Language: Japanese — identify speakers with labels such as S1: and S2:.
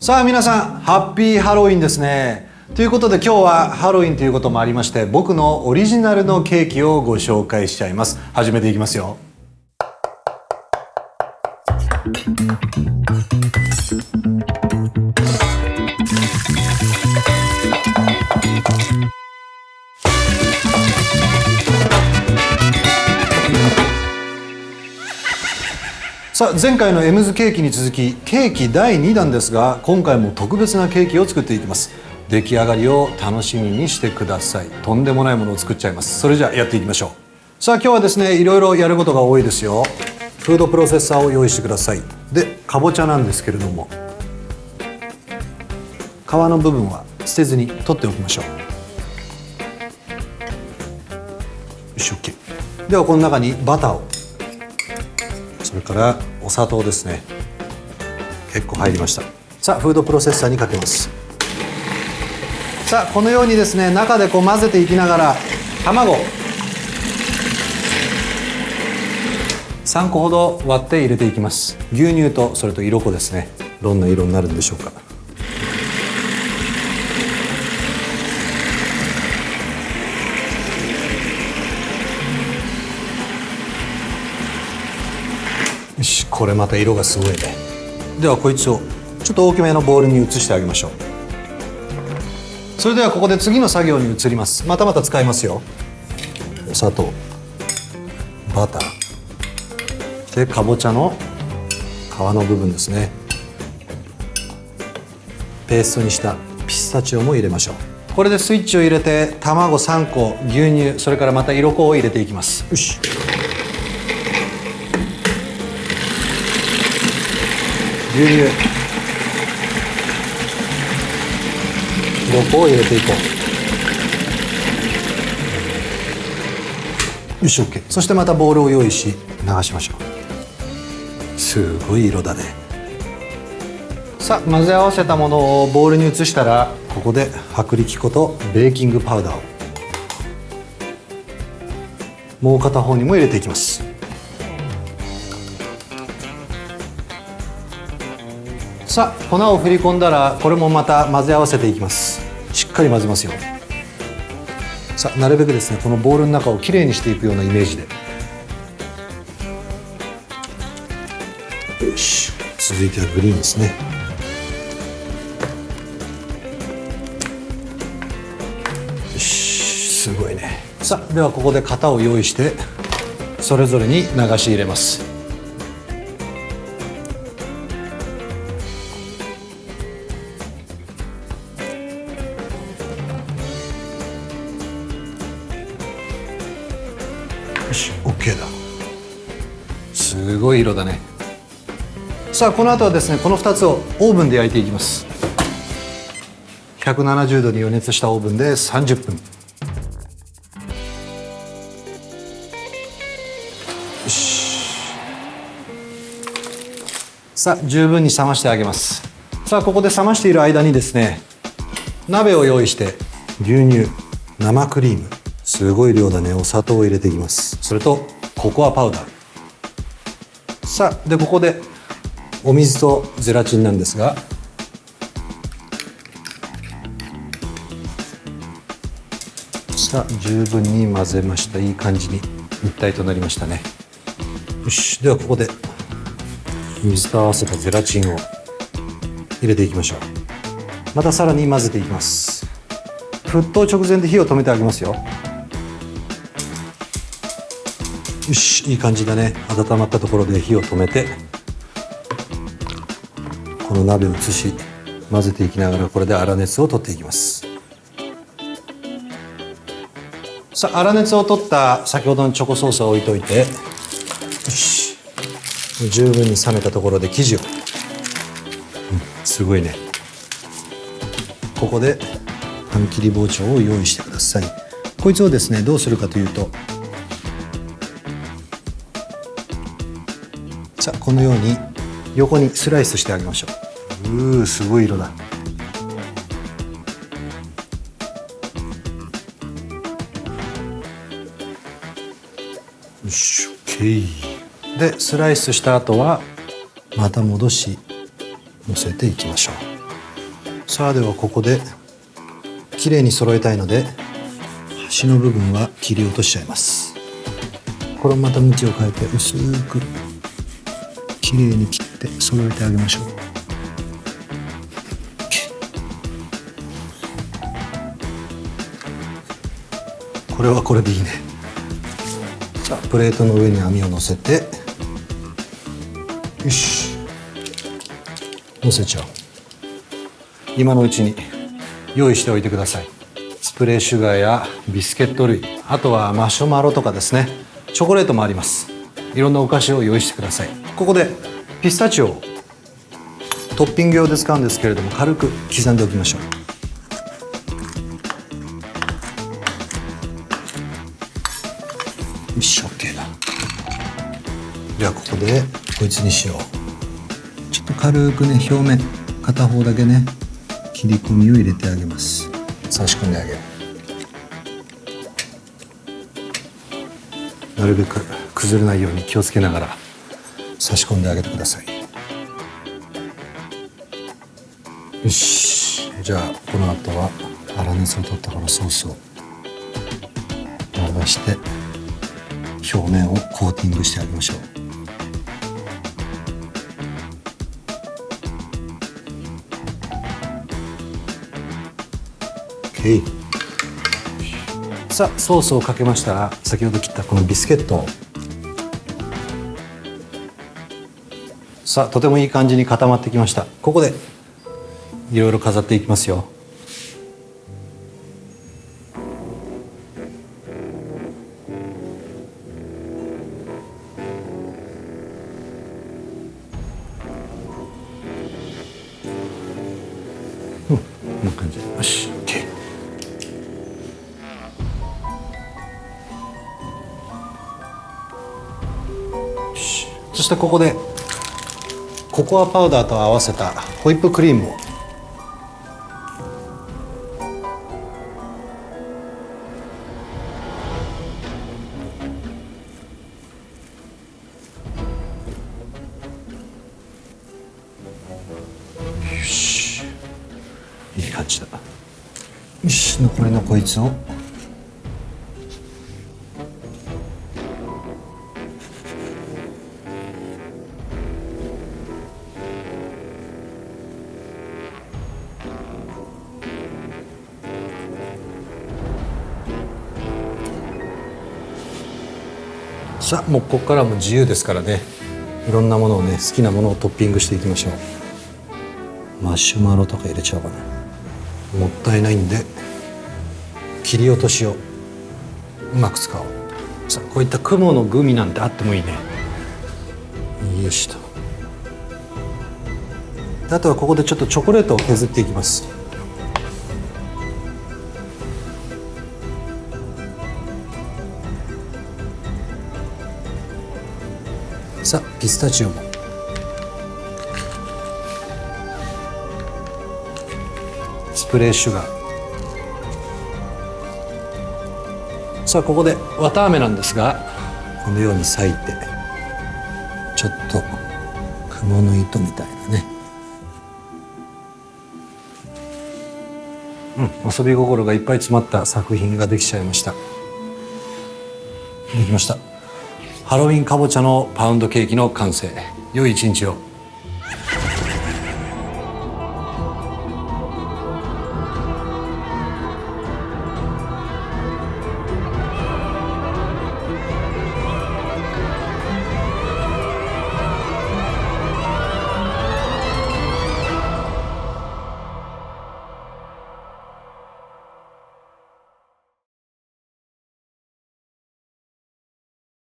S1: さあ皆さん、ハッピーハロウィンですね。ということで今日はハロウィンということもありまして、僕のオリジナルのケーキをご紹介しちゃいます。始めていきますよ。さあ前回のエムズケーキに続きケーキ第2弾ですが、今回も特別なケーキを作っていきます。出来上がりを楽しみにしてください。とんでもないものを作っちゃいます。それじゃあやっていきましょう。さあ今日はですね、いろいろやることが多いですよ。フードプロセッサーを用意してください。でかぼちゃなんですけれども、皮の部分は捨てずに取っておきましょう。よし OK。 ではこの中にバターを、それからお砂糖ですね。結構入りました。さあフードプロセッサーにかけます。さあこのようにですね、中でこう混ぜていきながら、卵3個ほど割って入れていきます。牛乳とそれと色粉ですね。どんな色になるんでしょうか。よし、これまた色がすごいね。ではこいつをちょっと大きめのボウルに移してあげましょう。それではここで次の作業に移ります。また使いますよ。お砂糖、バターでかぼちゃの皮の部分ですね。ペーストにしたピスタチオも入れましょう。これでスイッチを入れて、卵3個、牛乳、それからまた色粉を入れていきます。よし、牛乳、色粉を入れていこう。よし OK。 そしてまたボウルを用意し流しましょう。すごい色だね。さあ混ぜ合わせたものをボウルに移したら、ここで薄力粉とベーキングパウダーをもう片方にも入れていきます。さあ粉を振り込んだら、これもまた混ぜ合わせていきます。しっかり混ぜますよ。さあなるべくですね、このボウルの中をきれいにしていくようなイメージで。よし、続いてはグリーンですね。よし、すごいね。さあではここで型を用意して、それぞれに流し入れます。よし OK だ。すごい色だね。さあこの後はですね、この2つをオーブンで焼いていきます。170度に予熱したオーブンで30分。よし、さあ十分に冷ましてあげます。さあここで冷ましている間にですね、鍋を用意して、牛乳、生クリーム、すごい量だね、お砂糖を入れていきます。それとココアパウダー。さあでここでお水とゼラチンなんですが、さあ十分に混ぜました。いい感じに一体となりましたね。よし、ではここで水と合わせたゼラチンを入れていきましょう。またさらに混ぜていきます。沸騰直前で火を止めてあげますよ。よし、いい感じだね。温まったところで火を止めて、この鍋を移し混ぜていきながら、これで粗熱を取っていきます。さあ粗熱を取った先ほどのチョコソースを置いといて、よし、十分に冷めたところで生地を、すごいね。ここで半切り包丁を用意してください。こいつをですね、どうするかというと、さあこのように横にスライスしてあげましょう。すごい色だ。よし OK。 でスライスした後はまた戻し乗せていきましょさあではここできれいに揃えたいので端の部分は切り落としちゃいます。これもまた向きを変えて薄くきれいに切って揃えてあげましょう。これはこれでいいね。さあプレートの上に網を乗せて、よし乗せちゃおう。今のうちに用意しておいてください。スプレーシュガーやビスケット類、あとはマシュマロとかですね、チョコレートもあります。いろんなお菓子を用意してください。ここでピスタチオをトッピング用で使うんですけれども、軽く刻んでおきましょう。よし OK だ。ではここでこいつにしよう。ちょっと軽くね、表面片方だけね、切り込みを入れてあげます。差し込んであげる。なるべく崩れないように気をつけながら差し込んであげてください。よし、じゃあこの後は粗熱を取ったこのソースを流して表面をコーティングしてあげましょう。OK。さあソースをかけましたら、先ほど切ったこのビスケットを、さあとてもいい感じに固まってきました。ここでいろいろ飾っていきますよ。こんな感じ。よし OK。そしてここでココアパウダーと合わせたホイップクリームをよし、いい感じだ。よし、残りのこいつをさあもうここからも自由ですからね、いろんなものをね、好きなものをトッピングしていきましょう。マシュマロとか入れちゃおうかな。もったいないんで切り落としをうまく使おう。さあこういった雲のグミなんてあってもいいね。よしと。あとはここでちょっとチョコレートを削っていきます。さあピスタチオもスプレーシュガー。さあここで綿あめなんですが、このように裂いてちょっと蜘蛛の糸みたいなね、遊び心がいっぱい詰まった作品ができちゃいました。できました。ハロウィンかぼちゃのパウンドケーキの完成。良い一日を。